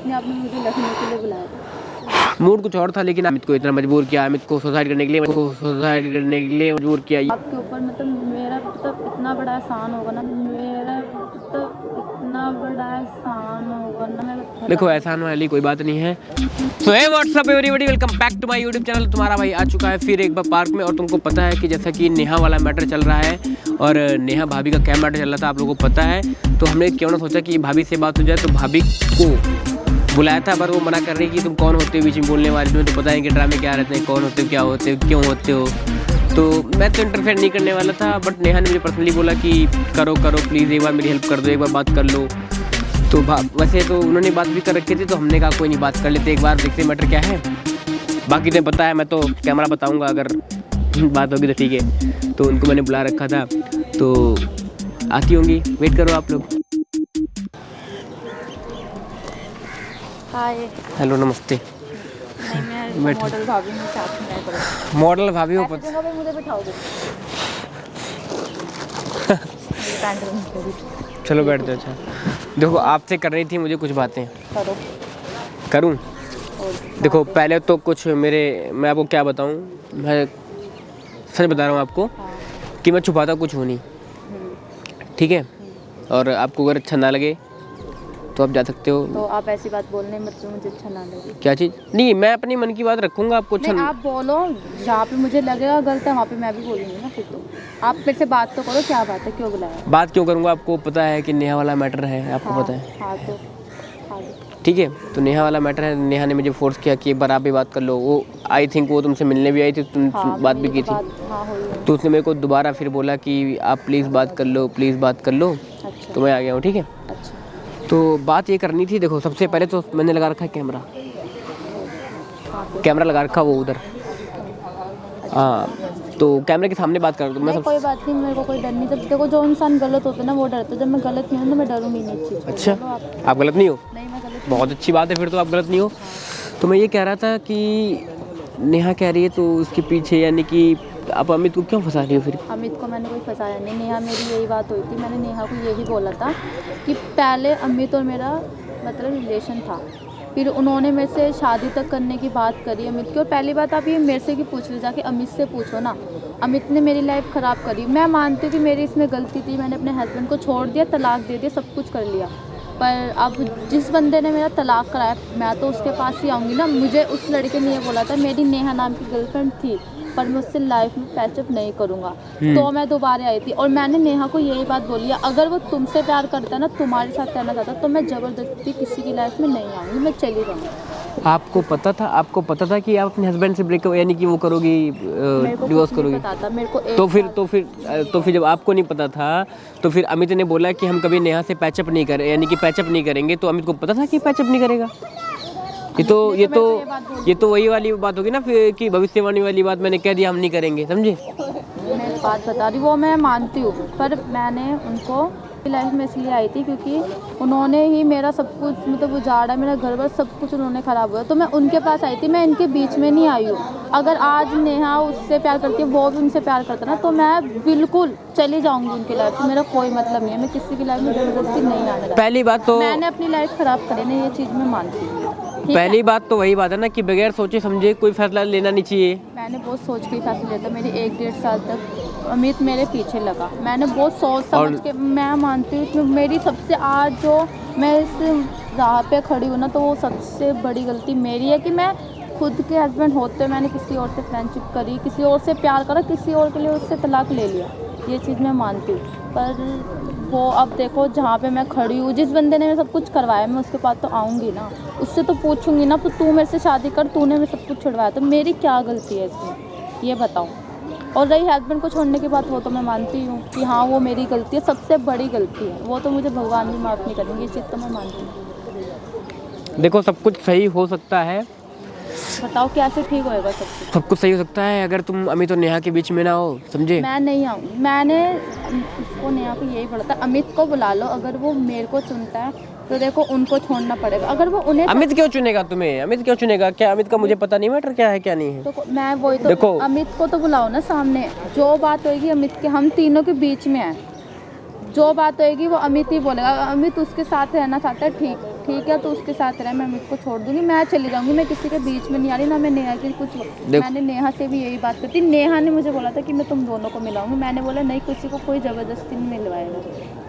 अपने आप ने मुझे लखनऊ के लिए बुलाया था। मूड कुछ और था, लेकिन अमित को इतना मजबूर किया, अमित को सुसाइड करने के लिए मजबूर किया। आपके ऊपर मतलब मेरा मतलब इतना बड़ा एहसान होगा ना, मेरा मतलब इतना बड़ा एहसान होगा ना। मैं देखो एहसान वाली कोई बात नहीं है। So hey what's up everybody, welcome back to my YouTube channel. तुम्हारा भाई आ चुका है फिर एक बार पार्क में। और तुमको पता है कि जैसा कि नेहा वाला मैटर चल रहा है और नेहा भाभी का क्या मैटर चल रहा था आप लोगों को पता है, तो हमने क्यों ना सोचा कि भाभी से बात हो जाए। तो भाभी को बुलाया था पर वो मना कर रही कि तुम कौन होते हो बीच में बोलने वाले, तुम्हें तो पता है कि ड्रामे क्या रहते हैं, कौन होते हो, क्या होते हो, क्यों होते हो। तो मैं तो इंटरफेयर नहीं करने वाला था, बट नेहा ने मुझे पर्सनली बोला कि करो प्लीज़, एक बार मेरी हेल्प कर दो, एक बार बात कर लो। तो वैसे तो उन्होंने बात भी कर रखी थी, तो हमने कहा कोई नहीं, बात कर लेते, एक बार देखते मैटर क्या है। बाकी तो पता है, मैं तो कैमरा बताऊँगा अगर बात होगी तो ठीक है। तो उनको मैंने बुला रखा था, तो आती होंगी, वेट करो आप लोग। हाय, हेलो नमस्ते। नहीं मैं मॉडल भाभी हूँ, साथ में करो। मॉडल भाभी हो पता, जगह पे मुझे बिठाओगे? चलो बैठ जाओ। अच्छा देखो, आपसे कर रही थी मुझे कुछ बातें, करो। करूं? देखो पहले तो कुछ मैं आपको क्या बताऊं, मैं सच बता रहा हूं आपको कि मैं छुपाता कुछ हूं नहीं, ठीक है। और आपको अगर अच्छा ना लगे तो आप जा सकते हो। तो आप ऐसी बात बोलने मत जो मुझे अच्छा ना लगे। क्या चीज़? नहीं, मैं अपनी मन की बात रखूंगा, आपको अच्छा नहीं, आप बोलो, जहाँ पे मुझे लगेगा गलत है वहाँ पे मैं भी बोलूँगी ना। फिर तो आप मेरे से बात तो करो, क्या बात है, क्यों बुलाया? बात क्यों करूंगा, आपको पता है कि नेहा वाला मैटर है, आपको पता है। हाँ तो ठीक है, तो नेहा वाला मैटर है। नेहा ने मुझे फोर्स किया कि एक बार आप भी बात कर लो। वो आई थिंक वो तुमसे मिलने भी आई थी, तुम बात भी की थी। तो उसने मेरे को दोबारा फिर बोला कि आप प्लीज़ बात कर लो, प्लीज़ बात कर लो। अच्छा। तो मैं आ गया हूँ, ठीक है। अच्छा। तो बात ये करनी थी, देखो सबसे पहले तो मैंने लगा रखा है कैमरा लगा रखा वो उधर। हाँ, तो कैमरे के सामने बात कर दो। मैं कोई बात नहीं, मेरे को कोई डर नहीं। जब देखो जो इंसान गलत होता है ना वो डरता है, जब मैं गलत नहीं हूँ ना मैं डरूंगी नहीं इस चीज़ से। अच्छा, आप गलत नहीं हो? नहीं, मैं गलत। बहुत अच्छी बात है, फिर तो आप गलत नहीं हो। तो मैं ये कह रहा था कि नेहा कह रही है तो उसके पीछे, यानी कि आप अमित को क्यों फंसा रही हो फिर? अमित को मैंने कोई फंसाया नहीं। नेहा मेरी यही बात हुई थी, मैंने नेहा को यही बोला था कि पहले अमित और मेरा मतलब रिलेशन था, फिर उन्होंने मेरे से शादी तक करने की बात करी अमित की। और पहली बात आप ये मेरे से क्यों पूछ रहे, जाके अमित से पूछो ना। अमित ने मेरी लाइफ ख़राब करी। मैं मानती हूँ कि मेरी इसमें गलती थी, मैंने अपने हस्बैंड को छोड़ दिया, तलाक दे दिया, सब कुछ कर लिया। पर अब जिस बंदे ने मेरा तलाक कराया मैं तो उसके पास ही आऊँगी ना। मुझे उस लड़के ने ये बोला था, मेरी नेहा नाम की गर्लफ्रेंड थी पर मैं उससे लाइफ में पैचअप नहीं करूँगा। तो मैं दोबारा आई थी और मैंने नेहा को यही बात बोली है, अगर वो तुमसे प्यार करता है ना, तुम्हारे साथ रहना चाहता तो मैं ज़बरदस्ती किसी की लाइफ में नहीं आऊँगी, मैं चली जाऊँगी। आपको पता था कि आप अपने हस्बैंड से ब्रेकअप यानी कि वो करोगी, डिवोर्स करोगी? पता था मेरे को। तो फिर जब आपको नहीं पता था तो फिर अमित ने बोला कि हम कभी नेहा से पैचअप नहीं करें, यानी कि पैचअप नहीं करेंगे। तो अमित को पता था कि पैचअप नहीं करेगा? ये तो वही वाली बात होगी ना फिर कि भविष्यवाणी वाली बात, मैंने कह दिया हम नहीं करेंगे, समझे? मैं बात बता रही, वो मैं मानती हूँ, पर मैंने उनको लाइफ में इसलिए आई थी क्योंकि उन्होंने ही मेरा सब कुछ मतलब उजाड़ा, मेरा घर बार सब कुछ उन्होंने ख़राब हुआ। तो मैं उनके पास आई थी, मैं इनके बीच में नहीं आई हूँ। अगर आज नेहा उससे प्यार करती है, वो भी उनसे प्यार करता ना, तो मैं बिल्कुल चली जाऊँगी उनकी लाइफ से। मेरा कोई मतलब नहीं है, मैं किसी की लाइफ में ज़बरदस्ती नहीं आने। पहली बात तो मैंने अपनी लाइफ ख़राब करी ना, ये चीज़ मैं मानती हूँ। पहली बात तो वही बात है ना कि बगैर सोचे समझे कोई फैसला लेना नहीं चाहिए। मैंने बहुत सोच के फैसला लिया था। मेरी 1-1.5 साल तक अमित मेरे पीछे लगा, मैंने बहुत सोच समझ के। मैं मानती हूँ कि मेरी सबसे आज जो मैं इस राह पे खड़ी हूँ ना, तो वो सबसे बड़ी गलती मेरी है कि मैं खुद के हस्बैंड होते मैंने किसी और से फ्रेंडशिप करी, किसी और से प्यार करा, किसी और के लिए उससे तलाक ले लिया। ये चीज़ मैं मानती हूँ, पर वो अब देखो जहाँ पे मैं खड़ी हूँ, जिस बंदे ने मेरे सब कुछ करवाया मैं उसके पास तो आऊँगी ना, उससे तो पूछूंगी ना। तो तू मेरे से शादी कर, तूने मेरे सब कुछ छुड़वाया, तो मेरी क्या गलती है इसमें, ये बताओ। और रही हस्बैंड को छोड़ने की बात, वो तो मैं मानती हूँ कि हाँ वो मेरी गलती है, सबसे बड़ी गलती है। वो तो मुझे भगवान भी माफ़ नहीं करेंगे, ये चीज़ तो मैं मानती हूँ। देखो सब कुछ सही हो सकता है, बताओ कैसे ठीक होएगा सब कुछ सही हो सकता है अगर तुम अमित और नेहा के बीच में ना हो, समझे? मैं नहीं आऊँ। मैंने उसको नेहा को यही बोला था, अमित को बुला लो, अगर वो मेरे को चुनता है तो देखो उनको छोड़ना पड़ेगा। अगर वो उन्हें अमित क्यों चुनेगा तुम्हें? अमित क्यों चुनेगा? क्या अमित का मुझे पता नहीं मैटर क्या है क्या नहीं है? तो मैं वही तो देखो अमित को तो बुलाओ ना सामने, जो बात होगी अमित के, हम तीनों के बीच में है, जो बात होगी वो अमित ही बोलेगा। अमित उसके साथ रहना चाहता है, ठीक, ठीक है तो उसके साथ रहे, मैं अमित को छोड़ दूंगी, मैं चली जाऊंगी, मैं किसी के बीच में नहीं आ रही, ना मैं नेहा की कुछ। मैंने नेहा से भी यही बात करती, नेहा ने मुझे बोला था कि मैं तुम दोनों को मिलाऊंगी, मैंने बोला नहीं, किसी को कोई ज़बरदस्ती नहीं मिलवाएगा,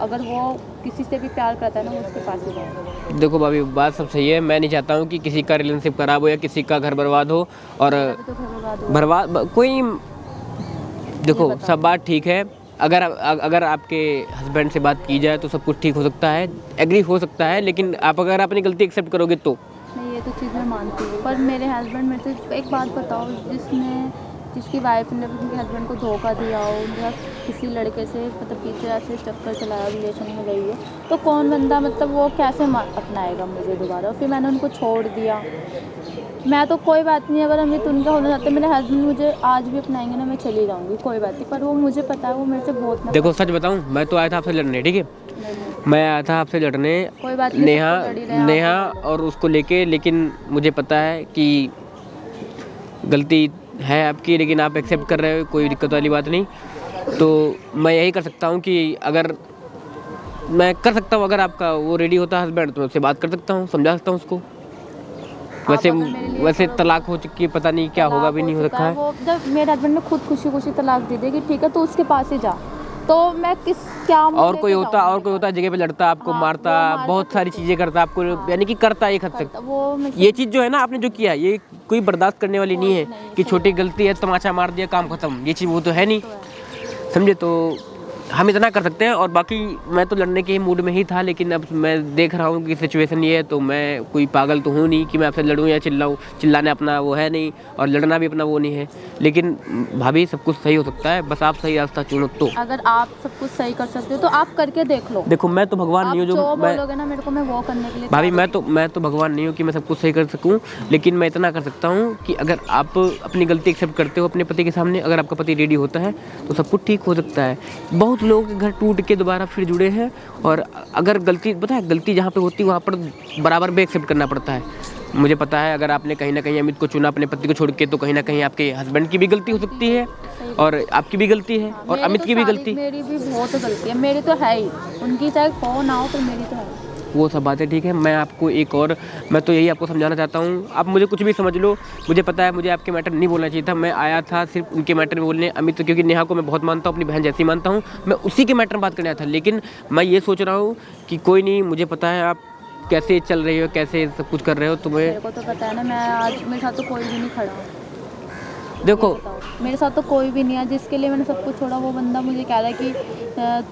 अगर वो किसी से भी प्यार करता है ना, वो उसके पास ही जाएगा। देखो भाभी, बात सब सही है, मैं नहीं चाहता हूँ कि किसी का रिलेशनशिप खराब हो या किसी का घर बर्बाद हो। और तो घर बर्बाद हुआ। बर्बाद कोई, देखो सब बात ठीक है, अगर आपके हस्बैंड से बात की जाए तो सब कुछ ठीक हो सकता है, एग्री हो सकता है, लेकिन आप अगर अपनी गलती एक्सेप्ट करोगे तो। नहीं, ये तो चीज़ मैं मानती हूँ, पर मेरे हस्बैंड मेरे से एक बात बताओ, जिसकी वाइफ ने उनके हस्बैंड को धोखा दिया हो, या किसी लड़के से मतलब पीछे ऐसे चक्कर चलाया, रिलेशन में गई है, तो कौन बंदा मतलब वो कैसे अपनाएगा मुझे दोबारा। फिर मैंने उनको छोड़ दिया, मैं तो कोई बात नहीं, अगर अमित उनका होना चाहते, मेरे हस्बैंड मुझे आज भी अपनाएंगे ना, मैं चली जाऊँगी, कोई बात नहीं, पर वो मुझे पता है वो मेरे से बहुत नफरत। देखो सच बताऊँ, मैं तो आया था आपसे लड़ने, ठीक है, मैं आया था आपसे लड़ने, कोई बात नहीं, नेहा और उसको लेके, लेकिन मुझे पता है कि गलती है आपकी, लेकिन आप एक्सेप्ट कर रहे हो, कोई दिक्कत वाली बात नहीं। तो मैं यही कर सकता हूँ कि अगर मैं कर सकता हूँ, अगर आपका वो रेडी होता है हस्बैंड, तो मैं उससे बात कर सकता हूँ, समझा सकता हूँ उसको। वैसे तलाक हो चुकी है, पता नहीं क्या होगा, भी नहीं हो रखा है। वो जब मेरे हस्बैंड ने खुद खुशी तलाक दे दी कि ठीक है तो उसके पास ही जा, तो मैं क्या और कोई होता जगह पे लड़ता, आपको मारता, बहुत सारी चीजें करता आपको, यानी कि करता एक हद तक। ये चीज जो है ना आपने जो किया, ये कोई बर्दाश्त करने वाली नहीं है कि छोटी गलती है, तमाचा मार दिया, काम खत्म, ये चीज वो तो है नहीं, समझे। तो हम इतना कर सकते हैं, और बाकी मैं तो लड़ने के मूड में ही था, लेकिन अब मैं देख रहा हूँ कि सिचुएशन ये है, तो मैं कोई पागल तो हूँ नहीं कि मैं आपसे लड़ूँ या चिल्लाऊँ, चिल्लाने अपना वो है नहीं, और लड़ना भी अपना वो नहीं है। लेकिन भाभी सब कुछ सही हो सकता है, बस आप सही रास्ता चुनो। तो अगर आप सब कुछ सही कर सकते हो तो आप करके देख लो। देखो मैं तो भगवान नहीं हूँ जो बोलोगे ना मेरे को, मैं वो करने के लिए भाभी, मैं तो भगवान नहीं हूँ कि मैं सब कुछ सही कर सकूँ, लेकिन मैं इतना कर सकता हूँ कि अगर आप अपनी गलती एक्सेप्ट करते हो अपने पति के सामने, अगर आपका पति रेडी होता है तो सब कुछ ठीक हो सकता है। बहुत लोग के घर टूट के दोबारा फिर जुड़े हैं, और अगर गलती, पता है गलती जहाँ पे होती है वहाँ पर बराबर भी एक्सेप्ट करना पड़ता है। मुझे पता है अगर आपने कहीं ना कहीं अमित को चुना अपने पति को छोड़ के, तो कहीं ना कहीं आपके हस्बैंड की भी गलती हो सकती है, और आपकी भी गलती है, और अमित की भी गलती। मेरी भी बहुत गलती है, मेरी तो है ही, उनकी चाहे हो ना हो, पर मेरी तो है। वो सब बातें ठीक है। मैं आपको एक और, मैं तो यही आपको समझाना चाहता हूँ, आप मुझे कुछ भी समझ लो, मुझे पता है मुझे आपके मैटर नहीं बोलना चाहिए था, मैं आया था सिर्फ उनके मैटर में बोलने, अमित तो क्योंकि नेहा को मैं बहुत मानता हूँ, अपनी बहन जैसी मानता हूँ, मैं उसी के मैटर में बात करने आया था। लेकिन मैं ये सोच रहा हूँ कि कोई नहीं, मुझे पता है आप कैसे चल रही हो, कैसे सब कुछ कर रहे हो, तुम्हें मेरे को तो पता है ना, मैं आज मेरे साथ तो कोई भी नहीं खड़ा। देखो मेरे साथ तो कोई भी नहीं है, जिसके लिए मैंने सब कुछ छोड़ा, वो बंदा मुझे कह रहा है कि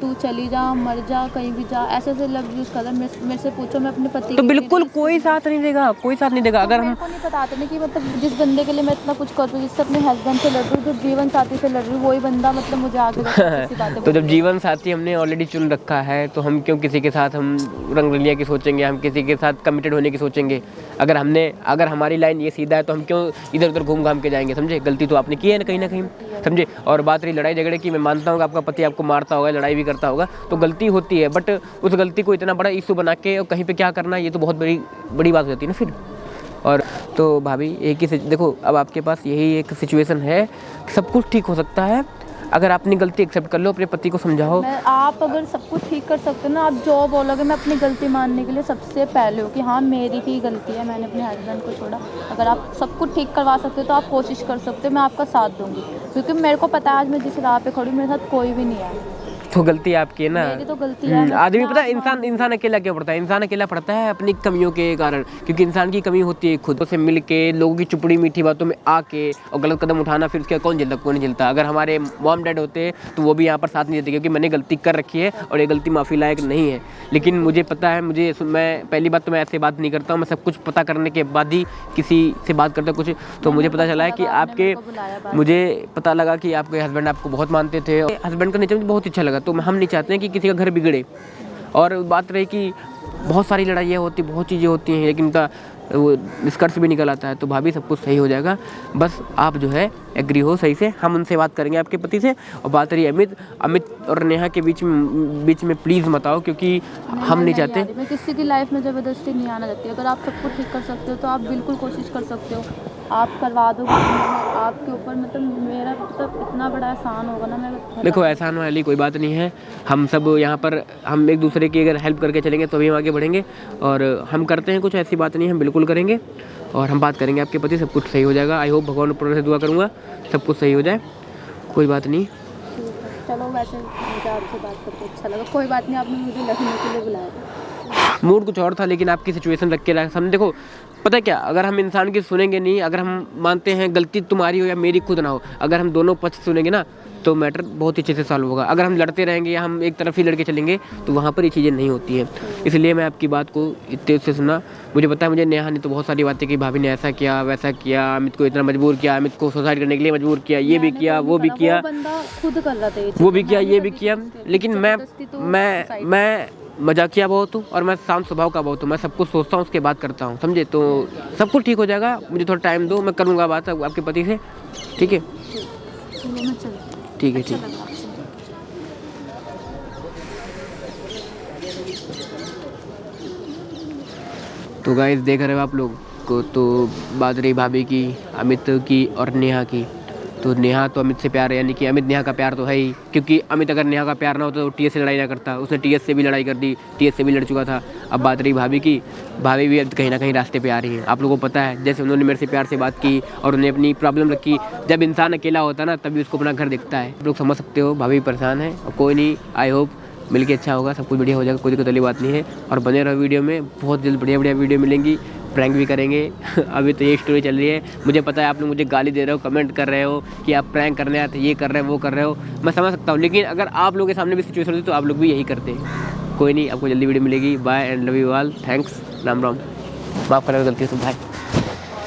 तू चली जा, मर जा, कहीं भी जा, ऐसे लफ्ज़ यूज़ कर रहा है। मेरे से पूछो मैं अपने पति तो बिल्कुल कोई साथ नहीं देगा, कोई साथ नहीं देगा। अगर मेरे को नहीं बताते ना कि मतलब जिस बंदे के लिए मैं इतना कुछ कर रही हूँ, जिससे अपने हस्बैंड से लड़ रही हूँ, जो जीवन साथी से लड़ रही हूँ, वही बंदा मतलब मुझे आगे तो जब जीवन साथी हमने ऑलरेडी चुन रखा है, तो हम क्यों किसी के साथ हम रंग रलिया की सोचेंगे, हम किसी के साथ कमिटेड होने की सोचेंगे। अगर हमारी लाइन ये सीधा है तो हम क्यों इधर उधर घूम घाम के जाएंगे, समझे। गलती तो आपने की है ना कहीं, समझे। और बात रही लड़ाई झगड़े की, मैं मानता हूँ कि आपका पति आपको मारता होगा, लड़ाई भी करता होगा, तो गलती होती है, बट उस गलती को इतना बड़ा इशू बना के और कहीं पे क्या करना, ये तो बहुत बड़ी बात हो जाती है ना फिर। और तो भाभी एक ही देखो, अब आपके पास यही एक सिचुएशन है, सब कुछ ठीक हो सकता है अगर आपने गलती एक्सेप्ट कर लो, अपने पति को समझाओ। आप अगर सब कुछ ठीक कर सकते हो ना, आप जो बोलोगे मैं अपनी गलती मानने के लिए सबसे पहले हूँ कि हाँ मेरी ही गलती है, मैंने अपने हस्बैंड को छोड़ा। अगर आप सब कुछ ठीक करवा सकते हो तो आप कोशिश कर सकते हो, मैं आपका साथ दूंगी, क्योंकि मेरे को पता है आज मैं जिस राह पे खड़ी हूँ मेरे साथ कोई भी नहीं है। तो गलती आपकी है ना, मेरी तो गलती है। आदमी पता है इंसान अकेला क्यों पड़ता है, इंसान अकेला पड़ता है अपनी कमियों के कारण, क्योंकि इंसान की कमी होती है खुद से मिल के, लोगों की चुपड़ी मीठी बातों में आके और गलत कदम उठाना, फिर उसके कौन झेलता, कौन नहीं झेलता। अगर हमारे मॉम डैड होते तो वो भी यहाँ पर साथ नहीं देते, क्योंकि मैंने गलती कर रखी है और ये गलती माफ़ी लायक नहीं है। लेकिन मुझे पता है, मैं पहली बात तो मैं ऐसे बात नहीं करता हूँ, मैं सब कुछ पता करने के बाद ही किसी से बात करता कुछ। तो मुझे पता चला है कि मुझे पता लगा कि आपके हस्बैंड आपको बहुत मानते थे, हस्बैंड का नेचर मुझे बहुत अच्छा लगा। तो हम नहीं चाहते हैं कि किसी का घर बिगड़े। और बात रही कि बहुत सारी लड़ाइयाँ होती, बहुत चीज़ें होती हैं, लेकिन उनका वो निष्कर्ष भी निकल आता है। तो भाभी सब कुछ सही हो जाएगा, बस आप जो है एग्री हो सही से, हम उनसे बात करेंगे आपके पति से। और बात रही अमित और नेहा के बीच में प्लीज़ मत आओ, क्योंकि हम नहीं चाहते। मैं किसी की लाइफ में ज़बरदस्ती नहीं आना चाहती। अगर आप सब कुछ ठीक कर सकते हो तो आप बिल्कुल कोशिश कर सकते हो। आप करवा दोगे, आपके ऊपर मतलब मेरा मतलब इतना बड़ा एहसान होगा ना। मैं देखो एहसान वाली कोई बात नहीं है, हम सब यहाँ पर हम एक दूसरे की अगर हेल्प करके चलेंगे तो भी हम आगे बढ़ेंगे। और हम करते हैं कुछ, ऐसी बात नहीं है, हम बिल्कुल करेंगे और हम बात करेंगे आपके प्रति, सब कुछ सही हो जाएगा। आई होप, भगवान ऊपर से दुआ करूँगा सब कुछ सही हो जाए, कोई बात नहीं। चलो वैसे मुझे आपसे बात करके अच्छा लगा। कोई बात नहीं, आपने मुझे लखनऊ के लिए बुलाया था। मूड कुछ और था, लेकिन आपकी सिचुएशन रख के हम देखो, पता है क्या, अगर हम इंसान की सुनेंगे नहीं, अगर हम मानते हैं गलती तुम्हारी हो या मेरी खुद ना हो, अगर हम दोनों पक्ष सुनेंगे ना तो मैटर बहुत ही अच्छे से सॉल्व होगा। अगर हम लड़ते रहेंगे या हम एक तरफ ही लड़के चलेंगे तो वहाँ पर ये चीज़ें नहीं होती हैं। इसलिए मैं आपकी बात को इतने से सुना। मुझे पता है, मुझे नेहा ने तो बहुत सारी बातें की, भाभी ने ऐसा किया वैसा किया, अमित को इतना मजबूर किया, अमित को सुसाइड करने के लिए मजबूर किया, ये भी किया वो भी किया, वो बंदा खुद कर रहा था, वो भी किया ये भी किया। लेकिन मैं मजाकिया बहुत हूँ और मैं शांत स्वभाव का बहुत हूँ। मैं सब कुछ सोचता हूँ उसके बाद करता हूँ, समझे? तो सब कुछ ठीक हो जाएगा, मुझे थोड़ा टाइम दो, मैं करूँगा बात आपके पति से, ठीक है? ठीक है, ठीक। तो गाइस देख रहे हो आप लोग को, तो बात रही भाभी की, अमित की और नेहा की। तो नेहा तो अमित से प्यार है, यानी कि अमित नेहा का प्यार तो है ही, क्योंकि अमित अगर नेहा का प्यार ना होता तो टीएस से लड़ाई ना करता। उसने टीएस से भी लड़ाई कर दी, टीएस से भी लड़ चुका था। अब बात रही भाभी की, भाभी भी अब कहीं ना कहीं रास्ते पे आ रही है। आप लोगों को पता है, जैसे उन्होंने मेरे से प्यार से बात की और उन्हें अपनी प्रॉब्लम रखी। जब इंसान अकेला होता है ना, तभी उसको अपना घर दिखता है। आप लोग समझ सकते हो, भाभी परेशान है। और कोई नहीं, आई होप मिलके अच्छा होगा, सब कुछ बढ़िया हो जाएगा, कोई दिक्कत वाली बात नहीं है। और बने रहो वीडियो में, बहुत जल्द बढ़िया बढ़िया वीडियो मिलेंगी, प्रैंक भी करेंगे। अभी तो ये स्टोरी चल रही है। मुझे पता है आप लोग मुझे गाली दे रहे हो, कमेंट कर रहे हो कि आप प्रैंक करने आते, ये कर रहे हो वो कर रहे हो, मैं समझ सकता हूँ। लेकिन अगर आप लोगों के सामने भी सिचुएशन होती तो आप लोग भी यही करते। कोई नहीं, आपको जल्दी वीडियो मिलेगी। Bye and love you all, thanks, Ram Ram. माफ़ करें गलती से, बाय।